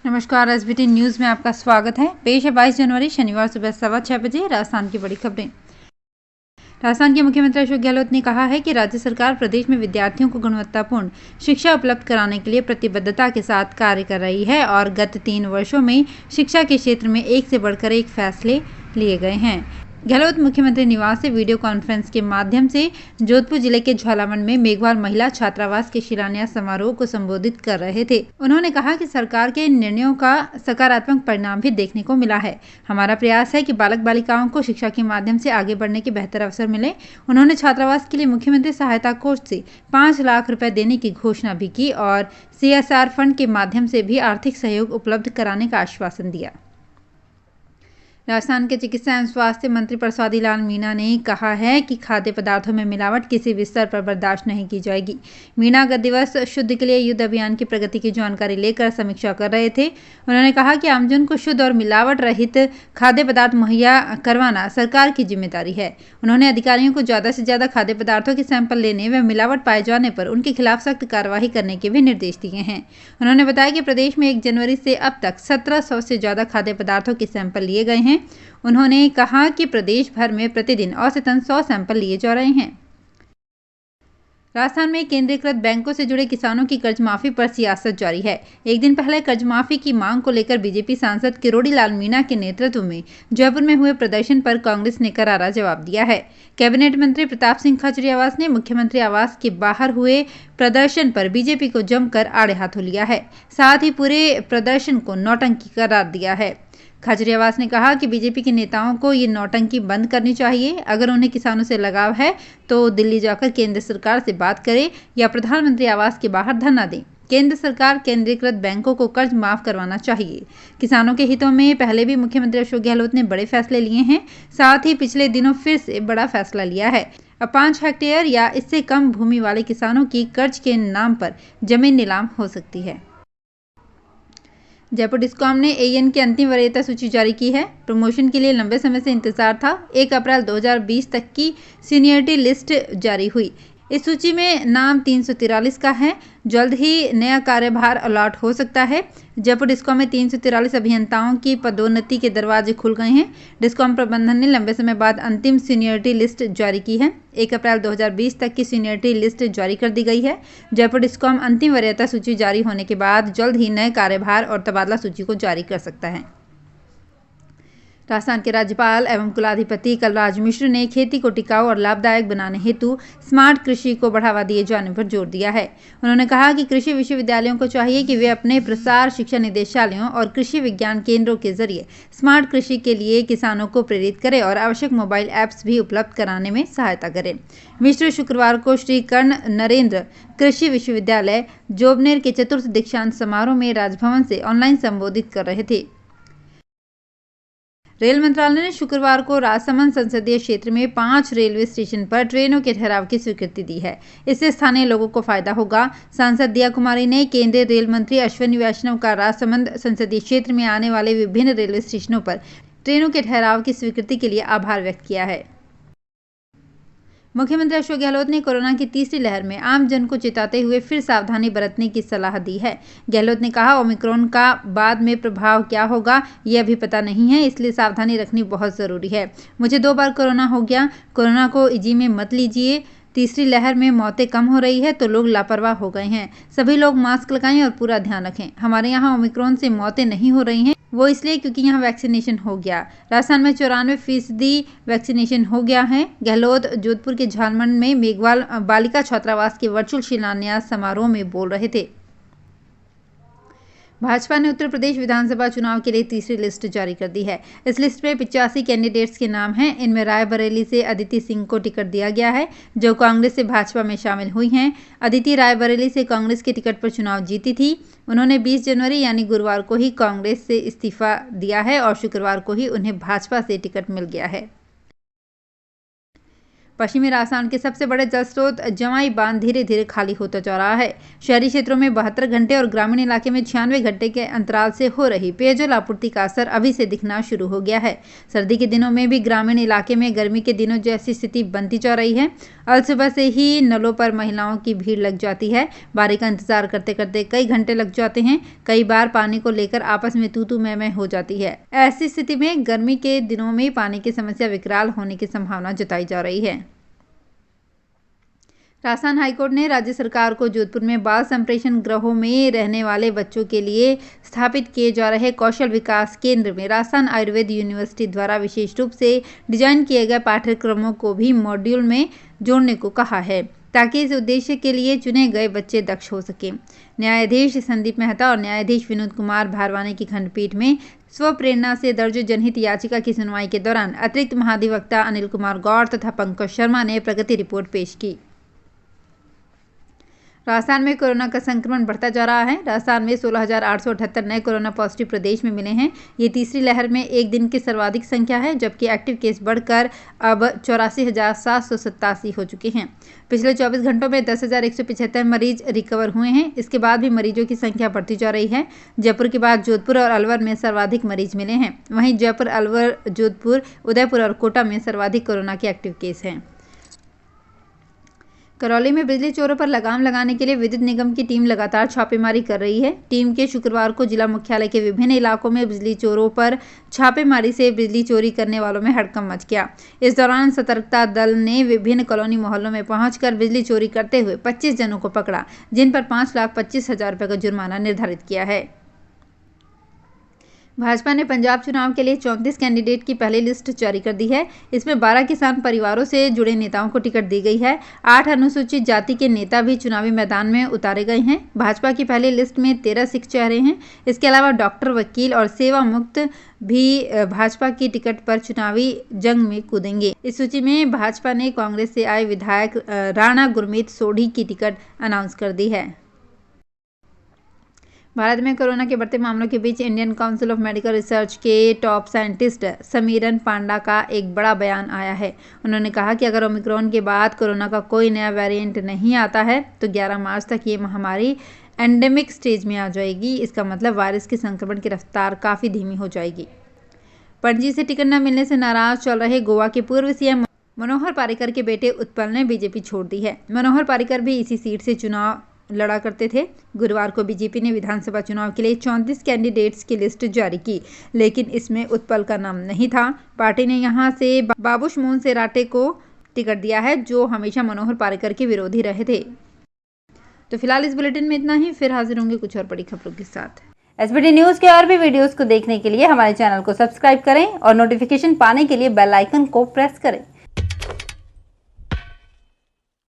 नमस्कार, SBT news में आपका स्वागत है। पेश है 22 जनवरी शनिवार सुबह 6:15 बजे राजस्थान की बड़ी खबरें। राजस्थान के मुख्यमंत्री अशोक गहलोत ने कहा है कि राज्य सरकार प्रदेश में विद्यार्थियों को गुणवत्तापूर्ण शिक्षा उपलब्ध कराने के लिए प्रतिबद्धता के साथ कार्य कर रही है और गत 3 वर्षों में शिक्षा के क्षेत्र में एक से बढ़कर एक फैसले लिए गए हैं। गहलोत मुख्यमंत्री निवास से वीडियो कॉन्फ्रेंस के माध्यम से जोधपुर जिले के झालावन में मेघवाल महिला छात्रावास के शिलान्यास समारोह को संबोधित कर रहे थे। उन्होंने कहा कि सरकार के निर्णयों का सकारात्मक परिणाम भी देखने को मिला है। हमारा प्रयास है कि बालक बालिकाओं को शिक्षा के माध्यम से आगे बढ़ने के बेहतर अवसर मिले। उन्होंने छात्रावास के लिए मुख्यमंत्री सहायता कोष से 5 लाख रुपए देने की घोषणा भी की और CSR फंड के माध्यम से भी आर्थिक सहयोग उपलब्ध कराने का आश्वासन दिया। राजस्थान के चिकित्सा एवं स्वास्थ्य मंत्री परसादी लाल मीणा ने कहा है कि खाद्य पदार्थों में मिलावट किसी भी स्तर पर बर्दाश्त नहीं की जाएगी। मीणा गत दिवस शुद्ध के लिए युद्ध अभियान की प्रगति की जानकारी लेकर समीक्षा कर रहे थे। उन्होंने कहा कि आमजन को शुद्ध और मिलावट रहित खाद्य पदार्थ मुहैया करवाना सरकार की जिम्मेदारी है। उन्होंने अधिकारियों को ज्यादा से ज्यादा खाद्य पदार्थों के सैंपल लेने व मिलावट पाए जाने पर उनके खिलाफ सख्त कार्रवाई करने के भी निर्देश दिए हैं। उन्होंने बताया कि प्रदेश में 1 जनवरी से अब तक 1700 से ज्यादा खाद्य पदार्थों के सैंपल लिए गए हैं। उन्होंने कहा कि प्रदेश भर में प्रतिदिन औसतन 100 सैंपल लिए जा रहे हैं। राजस्थान में केंद्रीकृत बैंकों से जुड़े किसानों की कर्ज माफी पर सियासत जारी है। एक दिन पहले कर्ज माफी की मांग को लेकर बीजेपी सांसद किरोड़ी लाल मीणा के नेतृत्व में जयपुर में हुए प्रदर्शन पर कांग्रेस ने करारा जवाब दिया है। कैबिनेट मंत्री प्रताप सिंह खाचरियावास ने मुख्यमंत्री आवास के बाहर हुए प्रदर्शन पर बीजेपी को जमकर आड़े हाथों लिया है। साथ ही पूरे प्रदर्शन को नौटंकी करार दिया है। खाचरियावास ने कहा कि बीजेपी के नेताओं को ये नौटंकी बंद करनी चाहिए। अगर उन्हें किसानों से लगाव है तो दिल्ली जाकर केंद्र सरकार से बात करें या प्रधानमंत्री आवास के बाहर धरना दें। केंद्र सरकार केंद्रीकृत बैंकों को कर्ज माफ करवाना चाहिए। किसानों के हितों में पहले भी मुख्यमंत्री अशोक गहलोत ने बड़े फैसले लिए हैं। साथ ही पिछले दिनों फिर से बड़ा फैसला लिया है। अब 5 हेक्टेयर या इससे कम भूमि वाले किसानों की कर्ज के नाम पर जमीन नीलाम हो सकती है। जयपुर डिस्कॉम ने AN की अंतिम वरीयता सूची जारी की है। प्रमोशन के लिए लंबे समय से इंतजार था। 1 अप्रैल 2020 तक की सीनियरिटी लिस्ट जारी हुई। इस सूची में नाम 343 का है। जल्द ही नया कार्यभार अलॉट हो सकता है। जयपुर डिस्कॉम में 343 अभियंताओं की पदोन्नति के दरवाजे खुल गए हैं। डिस्कॉम प्रबंधन ने लंबे समय बाद अंतिम सीनियरिटी लिस्ट जारी की है। 1 अप्रैल 2020 तक की सीनियरिटी लिस्ट जारी कर दी गई है। जयपुर डिस्कॉम अंतिम वरीयता सूची जारी होने के बाद जल्द ही नए कार्यभार और तबादला सूची को जारी कर सकता है। राजस्थान के राज्यपाल एवं कुलाधिपति कलराज मिश्र ने खेती को टिकाऊ और लाभदायक बनाने हेतु स्मार्ट कृषि को बढ़ावा दिए जाने पर जोर दिया है। उन्होंने कहा कि कृषि विश्वविद्यालयों को चाहिए कि वे अपने प्रसार शिक्षा निदेशालयों और कृषि विज्ञान केंद्रों के जरिए स्मार्ट कृषि के लिए किसानों को प्रेरित करें और आवश्यक मोबाइल ऐप्स भी उपलब्ध कराने में सहायता करें। मिश्र शुक्रवार को श्री कर्ण नरेंद्र कृषि विश्वविद्यालय जोबनेर के चतुर्थ दीक्षांत समारोह में राजभवन से ऑनलाइन संबोधित कर रहे थे। रेल मंत्रालय ने शुक्रवार को राजसमंद संसदीय क्षेत्र में 5 रेलवे स्टेशन पर ट्रेनों के ठहराव की स्वीकृति दी है। इससे स्थानीय लोगों को फायदा होगा। सांसद दिया कुमारी ने केंद्रीय रेल मंत्री अश्विनी वैष्णव का राजसमंद संसदीय क्षेत्र में आने वाले विभिन्न रेलवे स्टेशनों पर ट्रेनों के ठहराव की स्वीकृति के लिए आभार व्यक्त किया है। मुख्यमंत्री अशोक गहलोत ने कोरोना की तीसरी लहर में आम जन को चेताते हुए फिर सावधानी बरतने की सलाह दी है। गहलोत ने कहा, ओमिक्रॉन का बाद में प्रभाव क्या होगा ये अभी पता नहीं है, इसलिए सावधानी रखनी बहुत जरूरी है। मुझे 2 बार कोरोना हो गया। कोरोना को इजी में मत लीजिए। तीसरी लहर में मौतें कम हो रही है तो लोग लापरवाह हो गए हैं। सभी लोग मास्क लगाएं और पूरा ध्यान रखें। हमारे यहाँ ओमिक्रॉन से मौतें नहीं हो रही हैं, वो इसलिए क्योंकि यहाँ वैक्सीनेशन हो गया। राजस्थान में 94% वैक्सीनेशन हो गया है। गहलोत जोधपुर के झालावन में मेघवाल बालिका छात्रावास के वर्चुअल शिलान्यास समारोह में बोल रहे थे। भाजपा ने उत्तर प्रदेश विधानसभा चुनाव के लिए तीसरी लिस्ट जारी कर दी है। इस लिस्ट में 85 कैंडिडेट्स के नाम हैं। इनमें रायबरेली से अदिति सिंह को टिकट दिया गया है, जो कांग्रेस से भाजपा में शामिल हुई हैं। अदिति रायबरेली से कांग्रेस के टिकट पर चुनाव जीती थी। उन्होंने 20 जनवरी यानी गुरुवार को ही कांग्रेस से इस्तीफा दिया है और शुक्रवार को ही उन्हें भाजपा से टिकट मिल गया है। पश्चिमी राजस्थान के सबसे बड़े जल स्रोत जवाई बांध धीरे धीरे खाली होता जा रहा है। शहरी क्षेत्रों में 72 घंटे और ग्रामीण इलाके में 96 घंटे के अंतराल से हो रही पेयजल आपूर्ति का असर अभी से दिखना शुरू हो गया है। सर्दी के दिनों में भी ग्रामीण इलाके में गर्मी के दिनों जैसी स्थिति बनती जा रही है। आज सुबह से ही नलों पर महिलाओं की भीड़ लग जाती है। बारी का इंतजार करते करते कई घंटे लग जाते हैं। कई बार पानी को लेकर आपस में तू मैं हो जाती है। ऐसी स्थिति में गर्मी के दिनों में पानी की समस्या विकराल होने की संभावना जताई जा रही है। राजस्थान हाईकोर्ट ने राज्य सरकार को जोधपुर में बाल संप्रेषण गृहों में रहने वाले बच्चों के लिए स्थापित किए जा रहे कौशल विकास केंद्र में राजस्थान आयुर्वेद यूनिवर्सिटी द्वारा विशेष रूप से डिजाइन किए गए पाठ्यक्रमों को भी मॉड्यूल में जोड़ने को कहा है, ताकि इस उद्देश्य के लिए चुने गए बच्चे दक्ष हो सके। न्यायाधीश संदीप मेहता और न्यायाधीश विनोद कुमार भारवानी की खंडपीठ में स्वप्रेरणा से दर्ज जनहित याचिका की सुनवाई के दौरान अतिरिक्त महाधिवक्ता अनिल कुमार गौड़ तथा पंकज शर्मा ने प्रगति रिपोर्ट पेश की। राजस्थान में कोरोना का संक्रमण बढ़ता जा रहा है। राजस्थान में 16,878 नए कोरोना पॉजिटिव प्रदेश में मिले हैं। ये तीसरी लहर में एक दिन की सर्वाधिक संख्या है, जबकि एक्टिव केस बढ़कर अब 84,787 हो चुके हैं। पिछले 24 घंटों में 10,175 मरीज रिकवर हुए हैं। इसके बाद भी मरीजों की संख्या बढ़ती जा रही है। जयपुर के बाद जोधपुर और अलवर में सर्वाधिक मरीज मिले हैं। वहीं जयपुर, अलवर, जोधपुर, उदयपुर और कोटा में सर्वाधिक कोरोना के एक्टिव केस हैं। करौली में बिजली चोरों पर लगाम लगाने के लिए विद्युत निगम की टीम लगातार छापेमारी कर रही है। टीम के शुक्रवार को जिला मुख्यालय के विभिन्न इलाकों में बिजली चोरों पर छापेमारी से बिजली चोरी करने वालों में हड़कंप मच गया। इस दौरान सतर्कता दल ने विभिन्न कॉलोनी मोहल्लों में पहुंचकर बिजली चोरी करते हुए 25 जनों को पकड़ा, जिन पर 5,25,000 रुपये का जुर्माना निर्धारित किया है। भाजपा ने पंजाब चुनाव के लिए 34 कैंडिडेट की पहली लिस्ट जारी कर दी है। इसमें 12 किसान परिवारों से जुड़े नेताओं को टिकट दी गई है। 8 अनुसूचित जाति के नेता भी चुनावी मैदान में उतारे गए हैं। भाजपा की पहली लिस्ट में 13 सिख चेहरे हैं। इसके अलावा डॉक्टर, वकील और सेवा मुक्त भी भाजपा की टिकट पर चुनावी जंग में कूदेंगे। इस सूची में भाजपा ने कांग्रेस से आए विधायक राणा गुरमीत सोढ़ी की टिकट अनाउंस कर दी है। भारत में कोरोना के बढ़ते मामलों के बीच Indian Council of Medical Research के टॉप साइंटिस्ट समीरन पांडा का एक बड़ा बयान आया है। उन्होंने कहा कि अगर ओमिक्रॉन के बाद कोरोना का कोई नया वेरिएंट नहीं आता है तो 11 मार्च तक ये महामारी एंडेमिक स्टेज में आ जाएगी। इसका मतलब वायरस के संक्रमण की रफ्तार काफ़ी धीमी हो जाएगी। पणजी से टिकट न मिलने से नाराज चल रहे गोवा के पूर्व सीएम मनोहर पर्रिकर के बेटे उत्पल ने बीजेपी छोड़ दी है। मनोहर पर्रिकर भी इसी सीट से चुनाव लड़ा करते थे। गुरुवार को बीजेपी ने विधानसभा चुनाव के लिए 34 कैंडिडेट्स की लिस्ट जारी की, लेकिन इसमें उत्पल का नाम नहीं था। पार्टी ने यहां से बाबूश मोहन सेराटे को टिकट दिया है, जो हमेशा मनोहर पर्रिकर के विरोधी रहे थे। तो फिलहाल इस बुलेटिन में इतना ही। फिर हाजिर होंगे कुछ और बड़ी खबरों के साथ। एसबीटी न्यूज के और भी वीडियोस को देखने के लिए हमारे चैनल को सब्सक्राइब करें और नोटिफिकेशन पाने के लिए बेल आइकन को प्रेस करें।